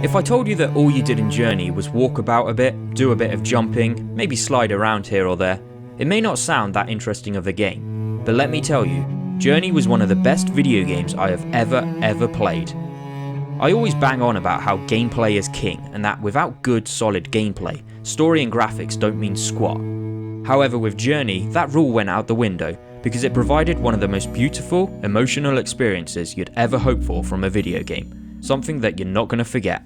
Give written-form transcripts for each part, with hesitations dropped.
If I told you that all you did in Journey was walk about a bit, do a bit of jumping, maybe slide around here or there, it may not sound that interesting of a game, but let me tell you, Journey was one of the best video games I have ever played. I always bang on about how gameplay is king, and that without good solid gameplay, story and graphics don't mean squat. However, with Journey, that rule went out the window because it provided one of the most beautiful, emotional experiences you'd ever hope for from a video game, something that you're not going to forget.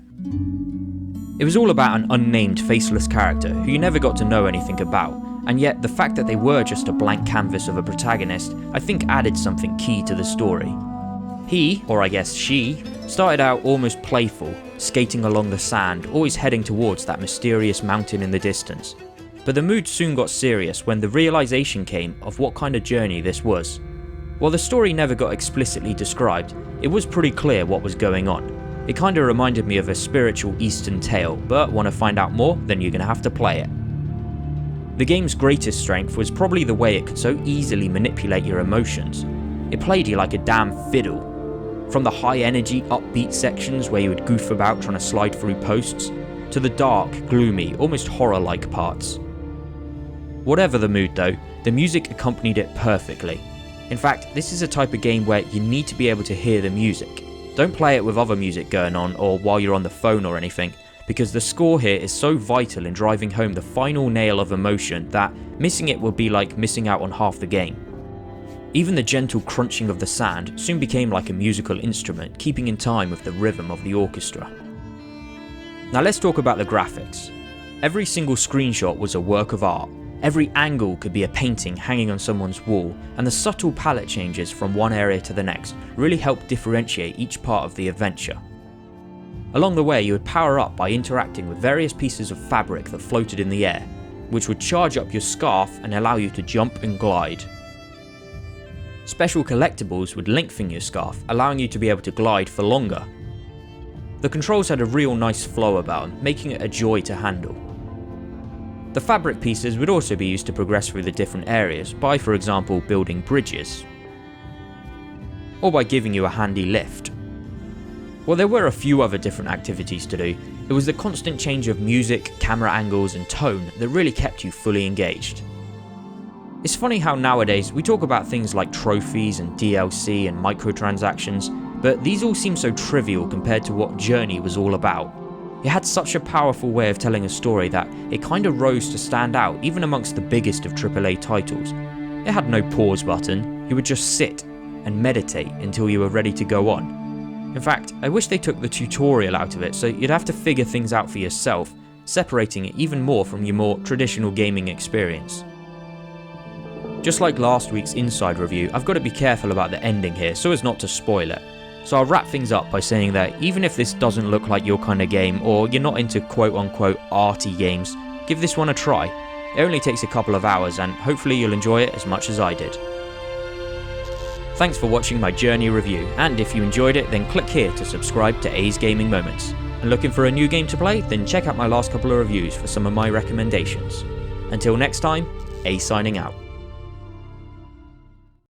It was all about an unnamed faceless character who you never got to know anything about, and yet the fact that they were just a blank canvas of a protagonist I think added something key to the story. He, or I guess she, started out almost playful, skating along the sand, always heading towards that mysterious mountain in the distance. But the mood soon got serious when the realization came of what kind of journey this was. While the story never got explicitly described, it was pretty clear what was going on. It kinda reminded me of a spiritual Eastern tale, but want to find out more? Then you're gonna have to play it. The game's greatest strength was probably the way it could so easily manipulate your emotions. It played you like a damn fiddle. From the high energy, upbeat sections where you would goof about trying to slide through posts, to the dark, gloomy, almost horror-like parts. Whatever the mood though, the music accompanied it perfectly. In fact, this is a type of game where you need to be able to hear the music. Don't play it with other music going on or while you're on the phone or anything, because the score here is so vital in driving home the final nail of emotion that missing it would be like missing out on half the game. Even the gentle crunching of the sand soon became like a musical instrument, keeping in time with the rhythm of the orchestra. Now let's talk about the graphics. Every single screenshot was a work of art. Every angle could be a painting hanging on someone's wall, and the subtle palette changes from one area to the next really helped differentiate each part of the adventure. Along the way, you would power up by interacting with various pieces of fabric that floated in the air, which would charge up your scarf and allow you to jump and glide. Special collectibles would lengthen your scarf, allowing you to be able to glide for longer. The controls had a real nice flow about them, making it a joy to handle. The fabric pieces would also be used to progress through the different areas by, for example, building bridges, or by giving you a handy lift. While there were a few other different activities to do, it was the constant change of music, camera angles and tone that really kept you fully engaged. It's funny how nowadays we talk about things like trophies and DLC and microtransactions, but these all seem so trivial compared to what Journey was all about. It had such a powerful way of telling a story that it kinda rose to stand out even amongst the biggest of AAA titles. It had no pause button, you would just sit and meditate until you were ready to go on. In fact, I wish they took the tutorial out of it so you'd have to figure things out for yourself, separating it even more from your more traditional gaming experience. Just like last week's Inside review, I've got to be careful about the ending here so as not to spoil it. So I'll wrap things up by saying that even if this doesn't look like your kind of game or you're not into quote unquote arty games, give this one a try. It only takes a couple of hours and hopefully you'll enjoy it as much as I did. Thanks for watching my Journey review, and if you enjoyed it then click here to subscribe to A's Gaming Moments. And looking for a new game to play? Then check out my last couple of reviews for some of my recommendations. Until next time, A signing out.